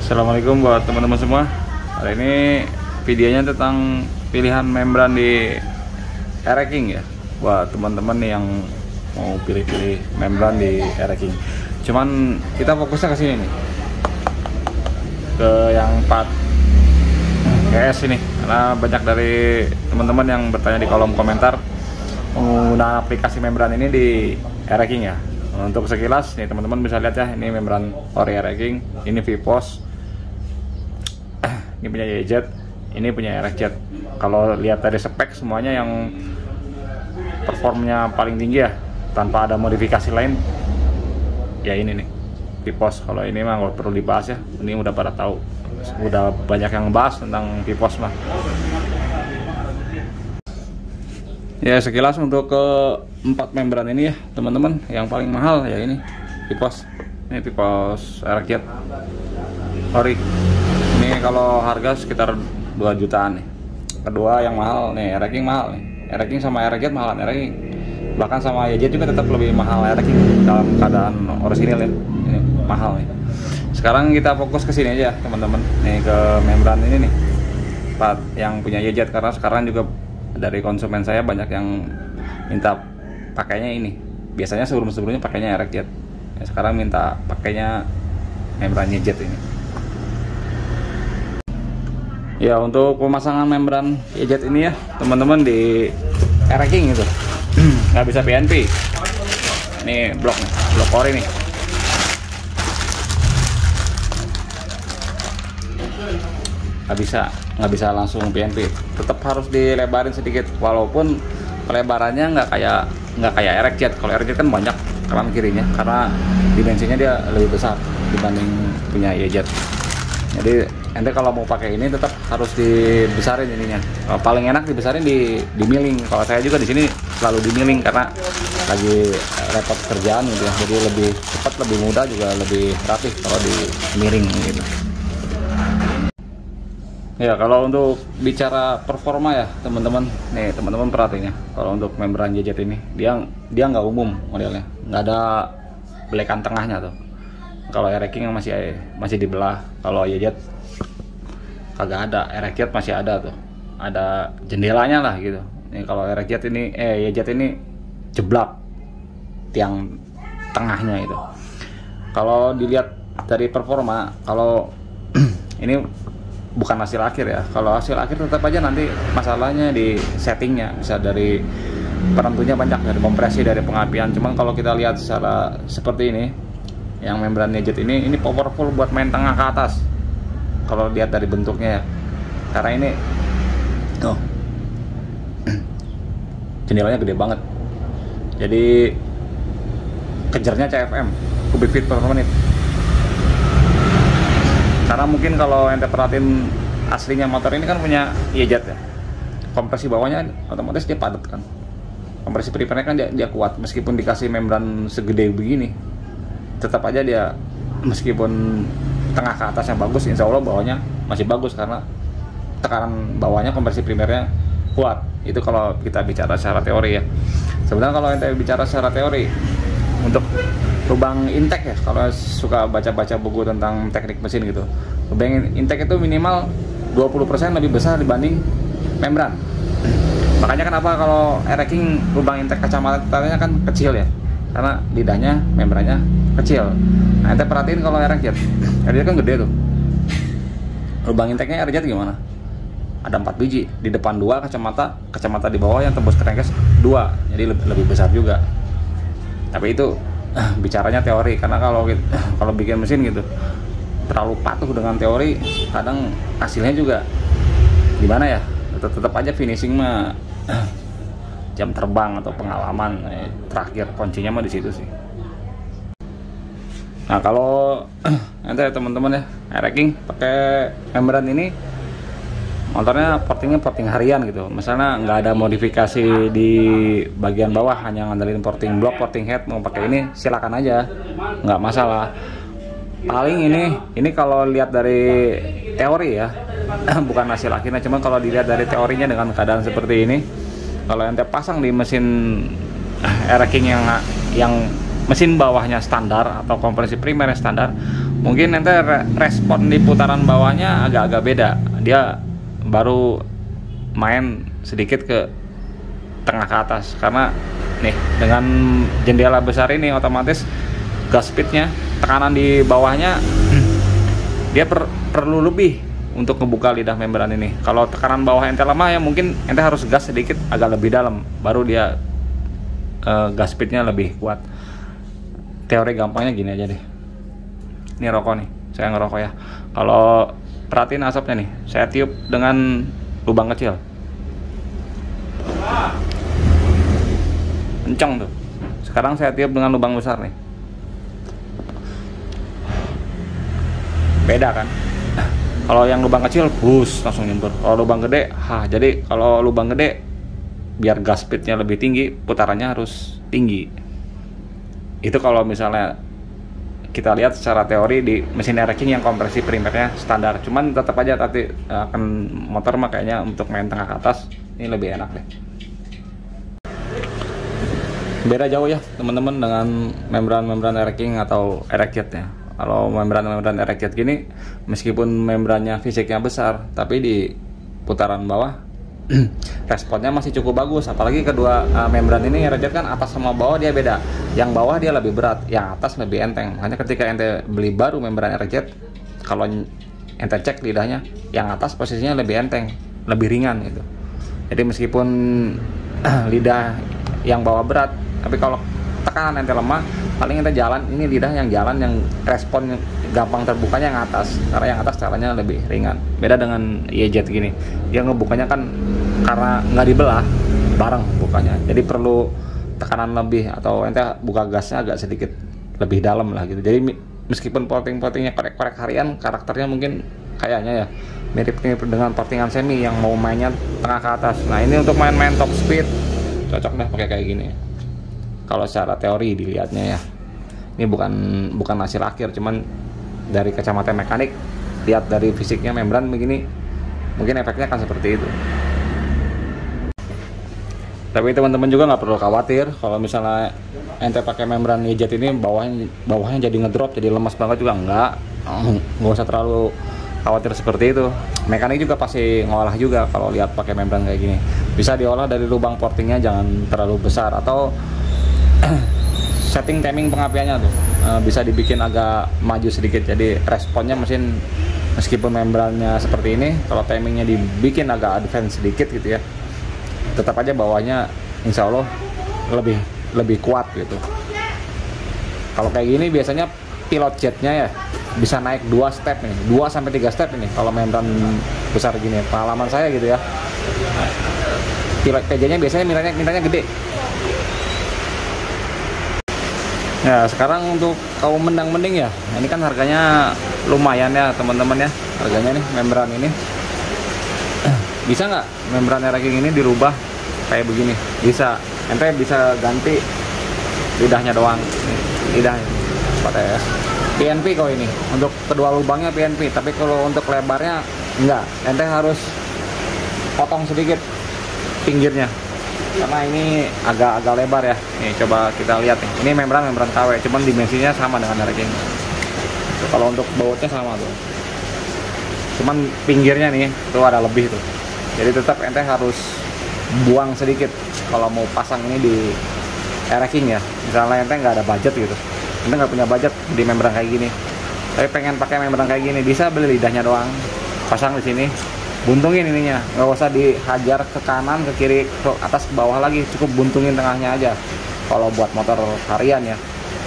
Assalamualaikum buat teman-teman semua. Hari ini videonya tentang pilihan membran di Ereking ya, buat teman-teman yang mau pilih-pilih membran di Ereking. Cuman kita fokusnya ke sini nih, ke yang 4 GS ini, karena banyak dari teman-teman yang bertanya di kolom komentar menggunakan aplikasi membran ini di Ereking ya. Untuk sekilas nih teman-teman bisa lihat ya, ini membran ori Ereking, ini VPOS, ini punya YZ, ini punya RXZ. Kalau lihat dari spek semuanya yang performnya paling tinggi ya, tanpa ada modifikasi lain, ya ini nih VPOS. Kalau ini mah nggak perlu dibahas ya, ini udah pada tahu, udah banyak yang bahas tentang VPOS mah. Ya sekilas untuk ke 4 membran ini ya teman-teman, yang paling mahal ya ini VPOS. Ini VPOS RXZ ori. Ini kalau harga sekitar 2 jutaan nih. Kedua yang mahal nih, Ereking mahal nih. Ereking sama RXZ mahalan Ereking. Bahkan sama YZ juga tetap lebih mahal Ereking dalam keadaan orisinil ya. Ini mahal nih. Sekarang kita fokus ke sini aja teman-teman. Nih ke membran ini nih. Yang punya YZ, karena sekarang juga dari konsumen saya banyak yang minta pakainya ini. Biasanya sebelum-sebelumnya pakainya RXZ. Ya, sekarang minta pakainya membran YZ ini. Ya untuk pemasangan membran YZ ini ya teman-teman di Ereking itu nggak bisa PNP. Ini blok ori nih. Nggak bisa langsung PNP. Tetap harus dilebarin sedikit, walaupun pelebarannya nggak kayak RXZ. Kalau RXZ kan banyak kanan kirinya, karena dimensinya dia lebih besar dibanding punya YZ. Jadi ente kalau mau pakai ini tetap harus dibesarin ininya. Paling enak dibesarin di milling. Kalau saya juga di sini selalu di milling karena lagi repot kerjaan gitu ya. Jadi lebih cepat, lebih mudah, juga lebih rapih kalau di miring gitu. Ya kalau untuk bicara performa ya teman-teman, nih teman-teman perhatiin ya. Kalau untuk membran YZ ini dia nggak umum modelnya, nggak ada belekan tengahnya tuh. Kalau Ereking yang masih dibelah, kalau YZ kagak ada. RXZ masih ada tuh, ada jendelanya lah gitu. Nih kalau RXZ ini YZ ini jeblak tiang tengahnya itu. Kalau dilihat dari performa, kalau ini bukan hasil akhir ya. Kalau hasil akhir tetap aja nanti masalahnya di settingnya, bisa dari penentunya banyak, dari kompresi, dari pengapian. Cuman kalau kita lihat secara seperti ini, yang membran YZ ini powerful buat main tengah ke atas. Kalau lihat dari bentuknya ya, karena ini jendelanya gede banget, jadi kejarnya CFM, cubic feet per menit. Karena mungkin kalau ente perhatiin aslinya motor ini kan punya YZ ya, kompresi bawahnya otomatis dia padat kan, kompresi primernya kan dia kuat. Meskipun dikasih membran segede begini, tetap aja dia meskipun tengah ke atas yang bagus, insya Allah bawahnya masih bagus karena tekanan bawahnya, kompresi primernya kuat. Itu kalau kita bicara secara teori ya. Sebenarnya kalau ente bicara secara teori, untuk lubang intake ya, kalau suka baca-baca buku tentang teknik mesin gitu, lubang intake itu minimal 20% lebih besar dibanding membran. Makanya kenapa kalau Ereking lubang intake kacamatanya kan kecil ya, karena lidahnya, membrannya kecil. Nah ente perhatiin kalau RXZ kan gede tuh. Lubang intake-nya RXZ gimana? Ada 4 biji, di depan 2, kacamata di bawah yang tembus crankcase 2, jadi lebih besar juga. Tapi itu bicaranya teori, karena kalau bikin mesin gitu terlalu patuh dengan teori, kadang hasilnya juga gimana ya, tetap aja finishing mah jam terbang atau pengalaman. Terakhir kuncinya mah di situ sih. Nah kalau nanti teman-teman ya Ereking pakai membran ini, motornya porting harian gitu. Misalnya nggak ada modifikasi di bagian bawah, hanya ngandelin porting block, porting head, mau pakai ini silakan aja, nggak masalah. Paling ini kalau lihat dari teori ya, bukan hasil akhirnya, cuma kalau dilihat dari teorinya dengan keadaan seperti ini, kalau ente pasang di mesin Ereking yang mesin bawahnya standar atau kompresi primernya standar, mungkin nanti respon di putaran bawahnya agak-agak beda. Dia baru main sedikit ke tengah ke atas, karena nih dengan jendela besar ini otomatis gas speednya, tekanan di bawahnya dia perlu lebih untuk ngebuka lidah membran ini. Kalau tekanan bawah ente lemah ya mungkin ente harus gas sedikit agak lebih dalam, baru dia gas speednya lebih kuat. Teori gampangnya gini aja deh. Ini rokok nih, saya ngerokok ya. Kalau perhatiin asapnya nih, saya tiup dengan lubang kecil, kenceng tuh. Sekarang saya tiup dengan lubang besar nih, beda kan? Kalau yang lubang kecil, bus langsung nyembur. Kalau lubang gede, jadi kalau lubang gede, biar gas speednya lebih tinggi, putarannya harus tinggi. Itu kalau misalnya kita lihat secara teori di mesin air racking yang kompresi primernya standar. Cuman tetap aja tadi akan motor mah kayaknya untuk main tengah ke atas ini lebih enak deh. Beda jauh ya teman-teman dengan membran air racking atau air racket ya. Kalau membran air racket gini, meskipun membrannya fisiknya besar, tapi di putaran bawah responnya masih cukup bagus. Apalagi kedua membran ini air racket kan atas sama bawah dia beda. Yang bawah dia lebih berat, yang atas lebih enteng. Makanya ketika ente beli baru membran air racket, kalau ente cek lidahnya, yang atas posisinya lebih enteng, lebih ringan gitu. Jadi meskipun lidah yang bawah berat, tapi kalau tekanan ente lemah, paling ente jalan, ini lidah yang jalan, yang respon gampang terbukanya yang atas, karena yang atas caranya lebih ringan. Beda dengan YZ gini, dia ngebukanya kan karena nggak dibelah bareng bukanya, jadi perlu tekanan lebih, atau ente buka gasnya agak sedikit lebih dalam lah gitu. Jadi meskipun porting-portingnya korek-korek harian, karakternya mungkin kayaknya ya mirip-mirip dengan portingan semi yang mau mainnya tengah ke atas. Nah ini untuk main-main top speed cocok deh pakai kayak gini. Kalau secara teori dilihatnya ya, ini bukan hasil akhir, cuman dari kacamata mekanik, lihat dari fisiknya membran begini, mungkin efeknya akan seperti itu. Tapi teman-teman juga nggak perlu khawatir kalau misalnya ente pakai membran YZ ini bawahnya jadi ngedrop, jadi lemas banget juga nggak usah terlalu khawatir seperti itu. Mekanik juga pasti ngolah juga kalau lihat pakai membran kayak gini. Bisa diolah dari lubang portingnya jangan terlalu besar, atau setting timing pengapiannya tuh bisa dibikin agak maju sedikit, jadi responnya mesin meskipun membrannya seperti ini, kalau timingnya dibikin agak advance sedikit gitu ya, tetap aja bawahnya insya Allah lebih kuat gitu. Kalau kayak gini biasanya pilot jetnya ya bisa naik 2 step nih, 2-3 step ini kalau membran besar gini, pengalaman saya gitu ya. Pilot PJ nya biasanya mintanya gede. Ya sekarang untuk kaum mendang-mending ya, ini kan harganya lumayan ya teman-teman ya, harganya nih membran ini. Bisa nggak membran air racking ini dirubah kayak begini? Bisa, ente bisa ganti lidahnya doang, lidahnya seperti ya. PNP kok ini, untuk kedua lubangnya PNP, tapi kalau untuk lebarnya enggak, ente harus potong sedikit pinggirnya. Karena ini agak lebar ya. Nih coba kita lihat nih. Ini membran KW, cuman dimensinya sama dengan air racking. Kalau untuk bautnya sama tuh. Cuman pinggirnya nih tuh ada lebih tuh. Jadi tetap ente harus buang sedikit kalau mau pasang ini di air racking ya. Misalnya ente nggak ada budget gitu. Ente nggak punya budget di membran kayak gini. Tapi pengen pakai membran kayak gini, bisa beli lidahnya doang. Pasang di sini. Buntungin ininya, nggak usah dihajar ke kanan, ke kiri, ke atas, ke bawah lagi, cukup buntungin tengahnya aja. Kalau buat motor harian ya,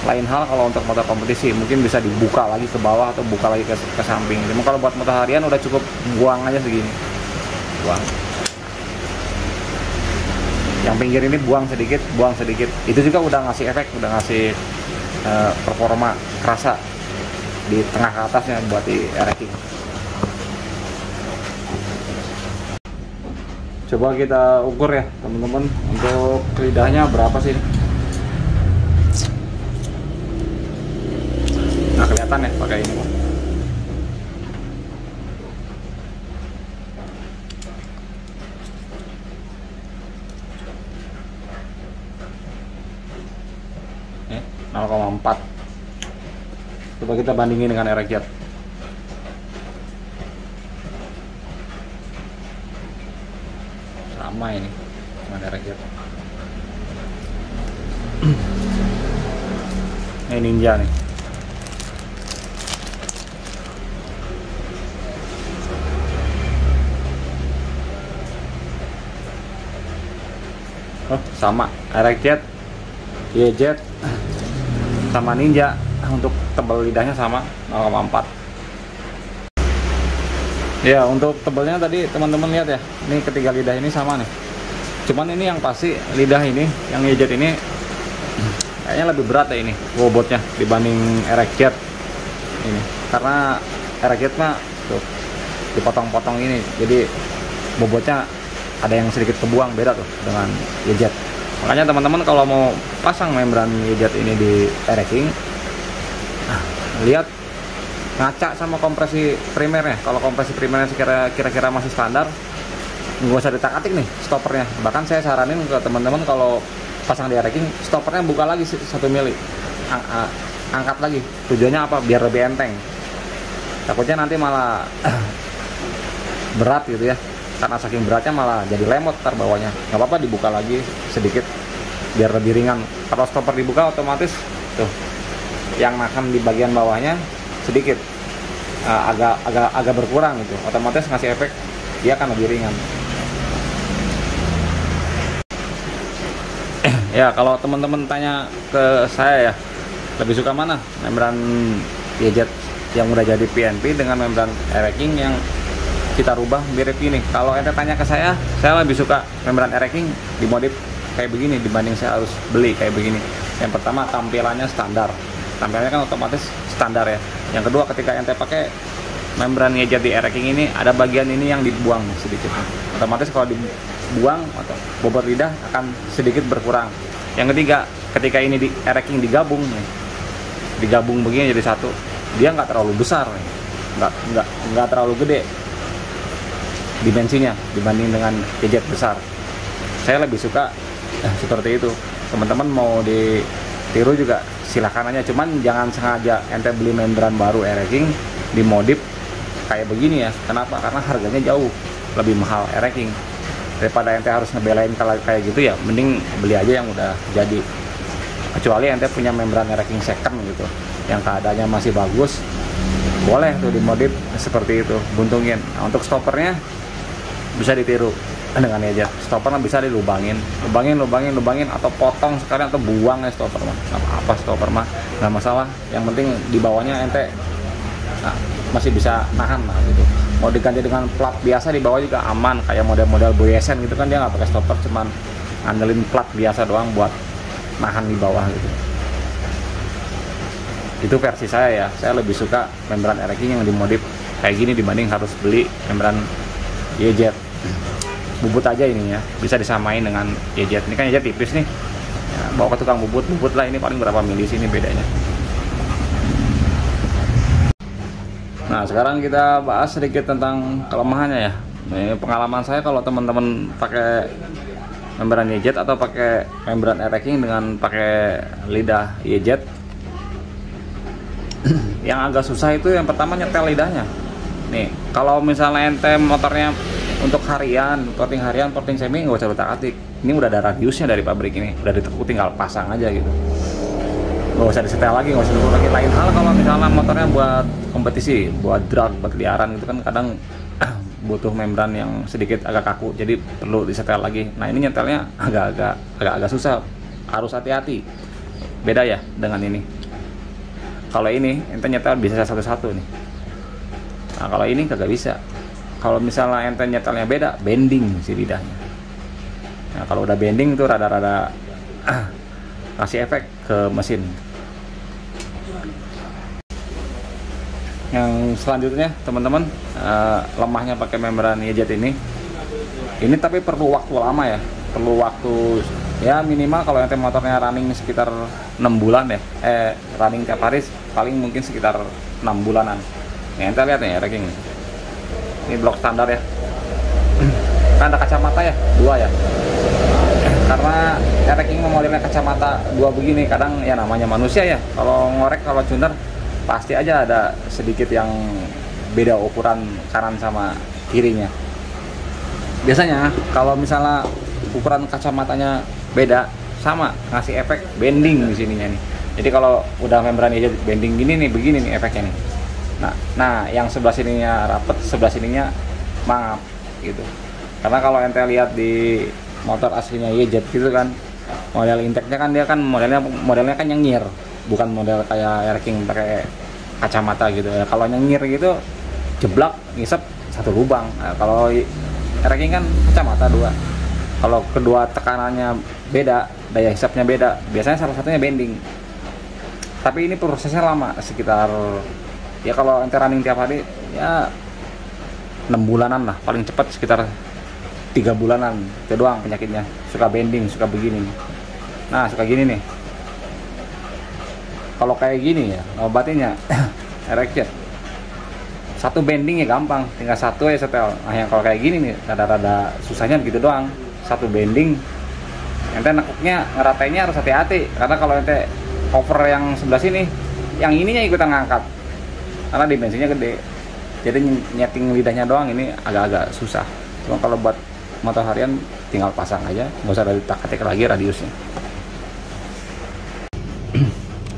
lain hal kalau untuk motor kompetisi mungkin bisa dibuka lagi ke bawah atau buka lagi ke samping. Cuma kalau buat motor harian udah cukup buang aja segini, buang. Yang pinggir ini buang sedikit. Itu juga udah ngasih efek, udah ngasih performa kerasa di tengah ke atasnya buat di air racking. Coba kita ukur ya teman-teman, untuk lidahnya berapa sih? Nah kelihatan ya pakai ini. Nih 0,4. Coba kita bandingin dengan RX-Jet. Sama ini dengan RX-Jet. Ini Ninja nih. Oh, sama RX-Jet, YZ sama Ninja untuk tebal lidahnya sama 0,4. Ya, untuk tebalnya tadi teman-teman lihat ya, ini ketiga lidah ini sama nih. Cuman ini yang pasti lidah ini, yang YZ ini kayaknya lebih berat ya ini bobotnya dibanding RX-Jet ini, karena RX-Jet mah tuh dipotong-potong ini, jadi bobotnya ada yang sedikit kebuang, beda tuh dengan YZ. Makanya teman-teman kalau mau pasang membran YZ ini di RX-King, lihat ngaca sama kompresi primernya. Kalau kompresi primernya kira-kira masih standar, nggak usah ditak-atik nih stoppernya. Bahkan saya saranin ke teman-teman kalau pasang di RX-King, stoppernya buka lagi 1 mili, angkat lagi. Tujuannya apa? Biar lebih enteng. Takutnya nanti malah berat gitu ya, karena saking beratnya malah jadi lemot ntar bawahnya. Nggak apa-apa dibuka lagi sedikit biar lebih ringan. Kalau stopper dibuka otomatis tuh yang nahan di bagian bawahnya sedikit agak berkurang gitu, otomatis ngasih efek dia akan lebih ringan. Ya, kalau teman-teman tanya ke saya ya, lebih suka mana membran YZ yang udah jadi PNP dengan membran RX-King yang kita rubah mirip ini. Kalau ente tanya ke saya lebih suka membran RX-King dimodif kayak begini dibanding saya harus beli kayak begini. Yang pertama, tampilannya standar, tampilannya kan otomatis standar ya. Yang kedua, ketika ente pakai membran YZ di RX-King ini, ada bagian ini yang dibuang sedikit, otomatis kalau dibuang atau bobot lidah akan sedikit berkurang. Yang ketiga, ketika ini di RX-King digabung begini jadi satu, dia nggak terlalu besar nih. nggak terlalu gede dimensinya dibanding dengan YZ besar. Saya lebih suka seperti itu. Teman-teman mau ditiru juga silahkan aja, cuman jangan sengaja ente beli membran baru RX-King dimodif kayak begini ya. Kenapa? Karena harganya jauh lebih mahal RX-King. Daripada ente harus ngebelain kalau kayak gitu ya, mending beli aja yang udah jadi. Kecuali ente punya membran RX-King second gitu, yang keadaannya masih bagus, boleh tuh dimodif seperti itu, buntungin. Nah, untuk stoppernya bisa ditiru dengan YZ. Stoppernya bisa dilubangin, lubangin atau potong sekalian atau buang ya stopper mah. Apa stopper mah nggak masalah. Yang penting di bawahnya ente masih bisa nahan lah gitu. Mau diganti dengan plat biasa di bawah juga aman, kayak model-model Boyesen gitu kan, dia nggak pakai stopper, cuman ngandelin plat biasa doang buat nahan di bawah gitu. Itu versi saya ya. Saya lebih suka membran RX-King yang dimodif kayak gini dibanding harus beli membran YZ. Bubut aja ininya bisa disamain dengan YZ. Ini kan YZ tipis nih ya, bawa ke tukang bubut lah, ini paling berapa mili sini bedanya. Nah, sekarang kita bahas sedikit tentang kelemahannya ya. Ini pengalaman saya kalau teman-teman pakai membran YZ atau pakai membran RX-King dengan pakai lidah YZ, yang agak susah itu yang pertama nyetel lidahnya. Nih, kalau misalnya ente motornya untuk harian, porting semi, nggak usah utak-atik. Ini udah ada radiusnya dari pabrik ini, udah ditekuk, tinggal pasang aja gitu. Nggak usah disetel lagi, nggak usah disetel lagi. Lain hal kalau misalnya motornya buat kompetisi, buat drag, buat liaran gitu kan, kadang butuh membran yang sedikit agak kaku, jadi perlu disetel lagi. Nah, ini nyetelnya agak susah, harus hati-hati. Beda ya dengan ini. Kalau ini ente nyetel bisa satu-satu nih. Nah, kalau ini kagak bisa. Kalau misalnya ente nyetelnya beda, bending si lidahnya. Nah, kalau udah bending itu rada-rada kasih efek ke mesin. Yang selanjutnya teman-teman, lemahnya pakai membran YZ ini tapi perlu waktu lama ya, perlu waktu ya minimal kalau ente motornya running sekitar 6 bulan ya, running tiap hari paling mungkin sekitar 6 bulanan. Nih, ente lihat nih RX-King ini blok standar ya, kan ada kacamata ya, 2 ya, karena RX-King modelnya kacamata 2 begini. Kadang ya namanya manusia ya, kalau ngorek, kalau tuner pasti aja ada sedikit yang beda ukuran kanan sama kirinya. Biasanya kalau misalnya ukuran kacamatanya beda, sama ngasih efek bending di sininya nih. Jadi kalau udah membran aja bending gini nih, begini nih efeknya nih. Nah, yang sebelah sininya rapet, sebelah sininya mangap gitu. Karena kalau ente lihat di motor aslinya YZ gitu kan, model intake-nya kan dia kan modelnya kan nyengir, bukan model kayak Air King pakai kacamata gitu ya. Kalau nyengir gitu jeblak ngisep satu lubang. Nah, kalau Air King kan kacamata dua. Kalau kedua tekanannya beda, daya hisapnya beda, biasanya salah satunya bending. Tapi ini prosesnya lama, sekitar ya kalau ente running tiap hari ya 6 bulanan lah, paling cepat sekitar 3 bulanan. Itu doang penyakitnya, suka bending, suka begini. Nah, suka gini nih. Kalau kayak gini ya, obatinnya erection. Satu bending ya gampang, tinggal satu ya setel. Nah, yang kalau kayak gini nih, rada-rada susahnya begitu doang. Satu bending, ente nekuknya, ngeratainya harus hati-hati. Karena kalau ente cover yang sebelah sini, yang ininya ikutan ngangkat. Karena dimensinya gede. Jadi nyeting lidahnya doang ini agak-agak susah. Cuma kalau buat motor harian tinggal pasang aja, nggak usah ditak-atik lagi radiusnya.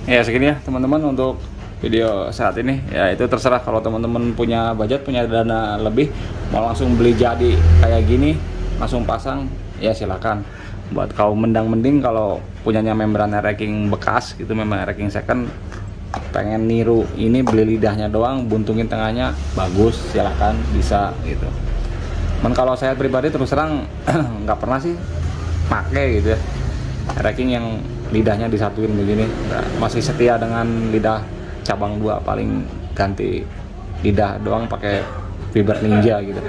Ya segini ya teman-teman untuk video saat ini. Ya itu terserah, kalau teman-teman punya budget, punya dana lebih, mau langsung beli jadi kayak gini langsung pasang, ya silakan. Buat kaum mending kalau punyanya membran Air King bekas gitu, membran Air King second, pengen niru ini, beli lidahnya doang, buntungin tengahnya, bagus, silakan, bisa gitu. Cuman kalau saya pribadi terus terang nggak pernah sih pakai gitu ya Air King yang lidahnya disatuin begini. Masih setia dengan lidah cabang 2, paling ganti lidah doang pakai fiber ninja gitu.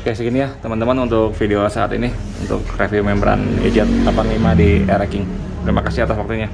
Oke, segini ya teman-teman untuk video saat ini, untuk review membran YZ 85 di Air King. Terima kasih atas waktunya.